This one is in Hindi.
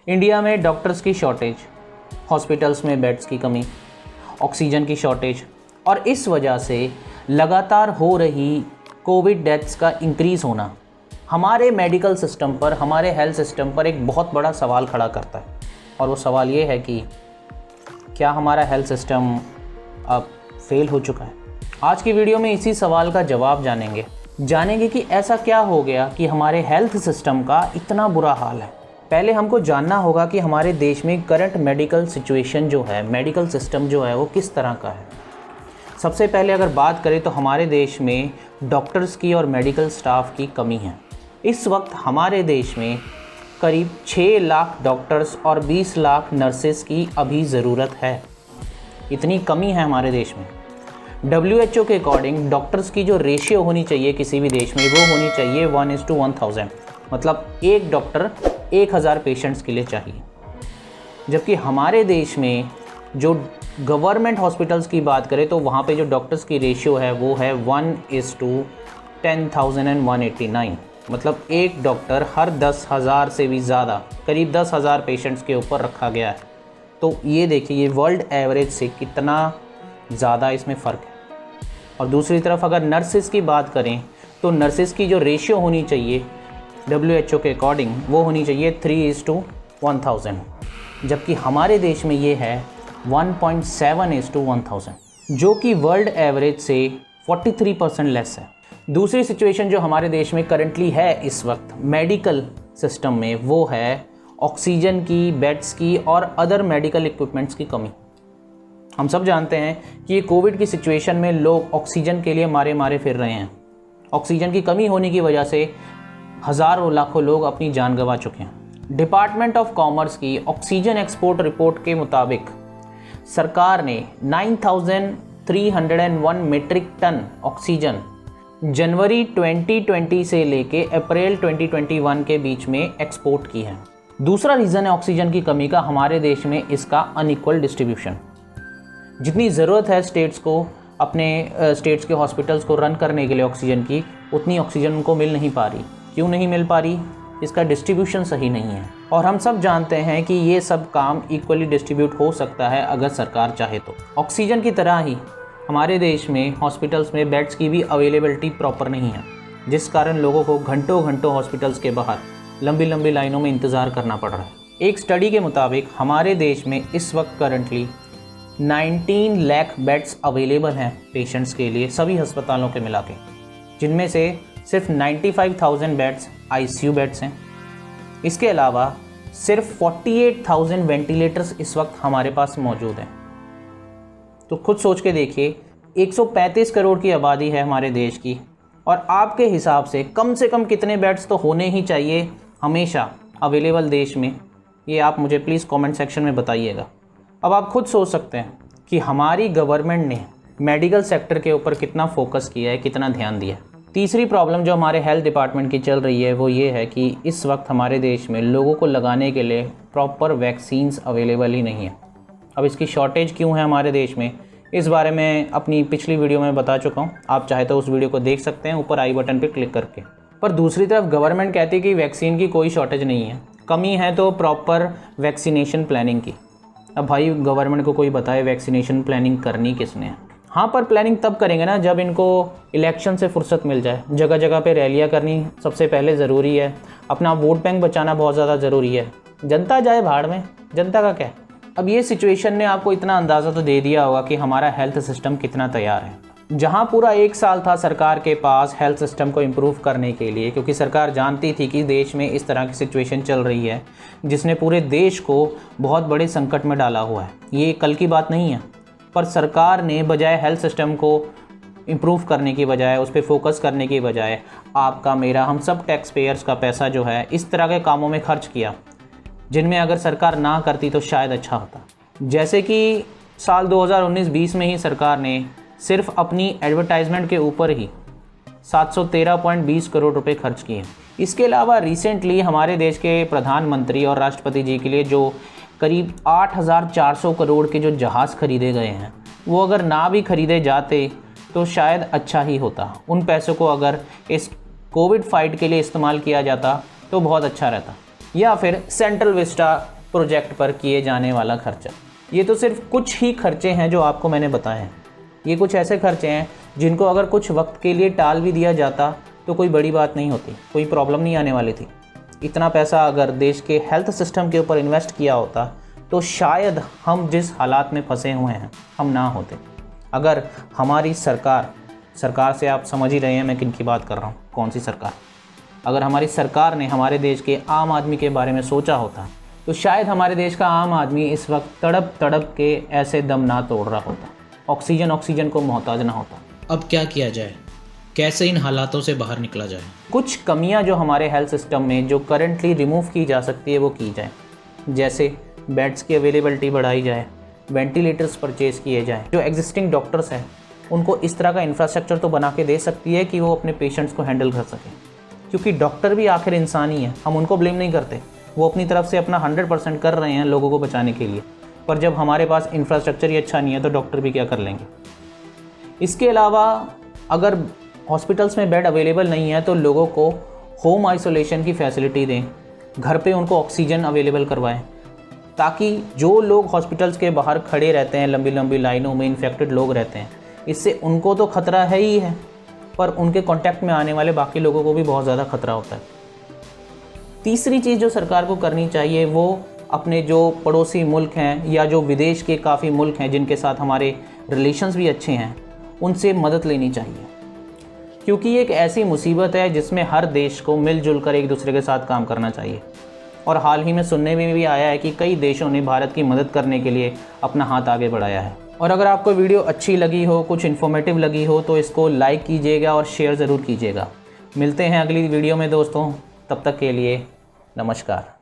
इंडिया में डॉक्टर्स की शॉर्टेज, हॉस्पिटल्स में बेड्स की कमी, ऑक्सीजन की शॉर्टेज और इस वजह से लगातार हो रही कोविड डेथ्स का इंक्रीज़ होना हमारे मेडिकल सिस्टम पर, हमारे हेल्थ सिस्टम पर एक बहुत बड़ा सवाल खड़ा करता है। और वो सवाल ये है कि क्या हमारा हेल्थ सिस्टम अब फेल हो चुका है? आज की वीडियो में इसी सवाल का जवाब जानेंगे कि ऐसा क्या हो गया कि हमारे हेल्थ सिस्टम का इतना बुरा हाल है। पहले हमको जानना होगा कि हमारे देश में करंट मेडिकल सिचुएशन जो है, मेडिकल सिस्टम जो है वो किस तरह का है। सबसे पहले अगर बात करें तो हमारे देश में डॉक्टर्स की और मेडिकल स्टाफ की कमी है। इस वक्त हमारे देश में करीब 6 लाख डॉक्टर्स और 20 लाख नर्सेस की अभी ज़रूरत है। इतनी कमी है हमारे देश में। WHO के अकॉर्डिंग डॉक्टर्स की जो रेशियो होनी चाहिए किसी भी देश में, वो होनी चाहिए 1:1000, मतलब एक डॉक्टर 1000 पेशेंट्स के लिए चाहिए। जबकि हमारे देश में जो गवर्नमेंट हॉस्पिटल्स की बात करें तो वहाँ पे जो डॉक्टर्स की रेशियो है वो है 1:10,189, मतलब एक डॉक्टर हर 10,000 से भी ज़्यादा, करीब 10,000 पेशेंट्स के ऊपर रखा गया है। तो ये देखिए, ये वर्ल्ड एवरेज से कितना ज़्यादा इसमें फ़र्क है। और दूसरी तरफ अगर नर्सेस की बात करें तो नर्सेस की जो रेशियो होनी चाहिए WHO के अकॉर्डिंग वो होनी चाहिए 3:1000, जबकि हमारे देश में ये है 1.7:1000, जो कि वर्ल्ड एवरेज से 43% लेस है। दूसरी सिचुएशन जो हमारे देश में करंटली है इस वक्त मेडिकल सिस्टम में, वो है ऑक्सीजन की, बेड्स की और अदर मेडिकल इक्विपमेंट्स की कमी। हम सब जानते हैं कि ये कोविड की सिचुएशन में लोग ऑक्सीजन के लिए मारे मारे फिर रहे हैं। ऑक्सीजन की कमी होने की वजह से हज़ारों लाखों लोग अपनी जान गंवा चुके हैं। डिपार्टमेंट ऑफ कॉमर्स की ऑक्सीजन एक्सपोर्ट रिपोर्ट के मुताबिक सरकार ने 9301 मीट्रिक टन ऑक्सीजन जनवरी 2020 से लेके अप्रैल 2021 के बीच में एक्सपोर्ट की है। दूसरा रीज़न है ऑक्सीजन की कमी का हमारे देश में इसका अनइक्वल डिस्ट्रीब्यूशन। जितनी ज़रूरत है स्टेट्स को, अपने स्टेट्स के हॉस्पिटल्स को रन करने के लिए ऑक्सीजन की, उतनी ऑक्सीजन उनको मिल नहीं पा रही। क्यों नहीं मिल पा रही? इसका डिस्ट्रीब्यूशन सही नहीं है। और हम सब जानते हैं कि ये सब काम इक्वली डिस्ट्रीब्यूट हो सकता है अगर सरकार चाहे तो। ऑक्सीजन की तरह ही हमारे देश में हॉस्पिटल्स में बेड्स की भी अवेलेबिलिटी प्रॉपर नहीं है, जिस कारण लोगों को घंटों घंटों हॉस्पिटल्स के बाहर लंबी लंबी लाइनों में इंतज़ार करना पड़ रहा है। एक स्टडी के मुताबिक हमारे देश में इस वक्त करंटली 19 लाख बेड्स अवेलेबल हैं पेशेंट्स के लिए, सभी अस्पतालों के मिला के, जिनमें से सिर्फ 95,000 बेड्स ICU बेड्स हैं। इसके अलावा सिर्फ 48,000 वेंटिलेटर्स इस वक्त हमारे पास मौजूद हैं। तो खुद सोच के देखिए, 135 करोड़ की आबादी है हमारे देश की, और आपके हिसाब से कम कितने बेड्स तो होने ही चाहिए हमेशा अवेलेबल देश में? ये आप मुझे प्लीज़ कमेंट सेक्शन में बताइएगा। अब आप खुद सोच सकते हैं कि हमारी गवर्नमेंट ने मेडिकल सेक्टर के ऊपर कितना फोकस किया है, कितना ध्यान दिया है। तीसरी प्रॉब्लम जो हमारे हेल्थ डिपार्टमेंट की चल रही है वो ये है कि इस वक्त हमारे देश में लोगों को लगाने के लिए प्रॉपर वैक्सीन्स अवेलेबल ही नहीं है। अब इसकी शॉर्टेज क्यों है हमारे देश में, इस बारे में अपनी पिछली वीडियो में बता चुका हूँ। आप चाहे तो उस वीडियो को देख सकते हैं ऊपर आई बटन पर क्लिक करके। पर दूसरी तरफ गवर्नमेंट कहती है कि वैक्सीन की कोई शॉर्टेज नहीं है, कमी है तो प्रॉपर वैक्सीनेशन प्लानिंग की। अब भाई गवर्नमेंट को कोई बताए वैक्सीनेशन प्लानिंग करनी किसने है? हाँ, पर प्लानिंग तब करेंगे ना जब इनको इलेक्शन से फुर्सत मिल जाए। जगह जगह पे रैलियाँ करनी सबसे पहले ज़रूरी है, अपना वोट बैंक बचाना बहुत ज़्यादा ज़रूरी है। जनता जाए भाड़ में, जनता का क्या। अब ये सिचुएशन ने आपको इतना अंदाज़ा तो दे दिया होगा कि हमारा हेल्थ सिस्टम कितना तैयार है। जहाँ पूरा 1 साल था सरकार के पास हेल्थ सिस्टम को इम्प्रूव करने के लिए, क्योंकि सरकार जानती थी कि देश में इस तरह की सिचुएशन चल रही है जिसने पूरे देश को बहुत बड़े संकट में डाला हुआ है। ये कल की बात नहीं है, पर सरकार ने बजाय हेल्थ सिस्टम को इम्प्रूव करने की बजाय, उस पर फोकस करने की बजाय, आपका मेरा हम सब टैक्स पेयर्स का पैसा जो है इस तरह के कामों में खर्च किया जिनमें अगर सरकार ना करती तो शायद अच्छा होता। जैसे कि साल 2019-20 में ही सरकार ने सिर्फ अपनी एडवर्टाइजमेंट के ऊपर ही 713.20 करोड़ रुपए खर्च किए। इसके अलावा रिसेंटली हमारे देश के प्रधानमंत्री और राष्ट्रपति जी के लिए जो करीब 8,400 करोड़ के जो जहाज़ खरीदे गए हैं, वो अगर ना भी खरीदे जाते तो शायद अच्छा ही होता। उन पैसों को अगर इस कोविड फाइट के लिए इस्तेमाल किया जाता तो बहुत अच्छा रहता। या फिर सेंट्रल विस्टा प्रोजेक्ट पर किए जाने वाला खर्चा। ये तो सिर्फ कुछ ही खर्चे हैं जो आपको मैंने बताए हैं। ये कुछ ऐसे खर्चे हैं जिनको अगर कुछ वक्त के लिए टाल भी दिया जाता तो कोई बड़ी बात नहीं होती, कोई प्रॉब्लम नहीं आने वाली थी। इतना पैसा अगर देश के हेल्थ सिस्टम के ऊपर इन्वेस्ट किया होता तो शायद हम जिस हालात में फंसे हुए हैं हम ना होते। अगर हमारी सरकार से आप समझ ही रहे हैं मैं किन की बात कर रहा हूँ, कौन सी सरकार। अगर हमारी सरकार ने हमारे देश के आम आदमी के बारे में सोचा होता तो शायद हमारे देश का आम आदमी इस वक्त तड़प तड़प के ऐसे दम ना तोड़ रहा होता, ऑक्सीजन को मोहताज ना होता। अब क्या किया जाए, कैसे इन हालातों से बाहर निकला जाए? कुछ कमियां जो हमारे हेल्थ सिस्टम में जो करंटली रिमूव की जा सकती है वो की जाए। जैसे बेड्स की अवेलेबिलिटी बढ़ाई जाए, वेंटिलेटर्स परचेज़ किए जाएँ। जो एग्जिस्टिंग डॉक्टर्स हैं उनको इस तरह का इंफ्रास्ट्रक्चर तो बना के दे सकती है कि वो अपने पेशेंट्स को हैंडल कर सकें, क्योंकि डॉक्टर भी आखिर इंसान ही हैं, हम उनको ब्लेम नहीं करते। वो अपनी तरफ से अपना 100% कर रहे हैं लोगों को बचाने के लिए, पर जब हमारे पास इंफ्रास्ट्रक्चर ही अच्छा नहीं है तो डॉक्टर भी क्या कर लेंगे। इसके अलावा अगर हॉस्पिटल्स में बेड अवेलेबल नहीं है तो लोगों को होम आइसोलेशन की फैसिलिटी दें, घर पे उनको ऑक्सीजन अवेलेबल करवाएं, ताकि जो लोग हॉस्पिटल्स के बाहर खड़े रहते हैं, लंबी लंबी लाइनों में इन्फेक्टेड लोग रहते हैं, इससे उनको तो खतरा है ही है, पर उनके कांटेक्ट में आने वाले बाकी लोगों को भी बहुत ज़्यादा खतरा होता है। तीसरी चीज़ जो सरकार को करनी चाहिए वो अपने जो पड़ोसी मुल्क हैं या जो विदेश के काफ़ी मुल्क हैं जिनके साथ हमारे रिलेशंस भी अच्छे हैं, उनसे मदद लेनी चाहिए, क्योंकि ये एक ऐसी मुसीबत है जिसमें हर देश को मिलजुल कर एक दूसरे के साथ काम करना चाहिए। और हाल ही में सुनने में भी आया है कि कई देशों ने भारत की मदद करने के लिए अपना हाथ आगे बढ़ाया है। और अगर आपको वीडियो अच्छी लगी हो, कुछ इन्फॉर्मेटिव लगी हो तो इसको लाइक कीजिएगा और शेयर ज़रूर कीजिएगा। मिलते हैं अगली वीडियो में दोस्तों, तब तक के लिए नमस्कार।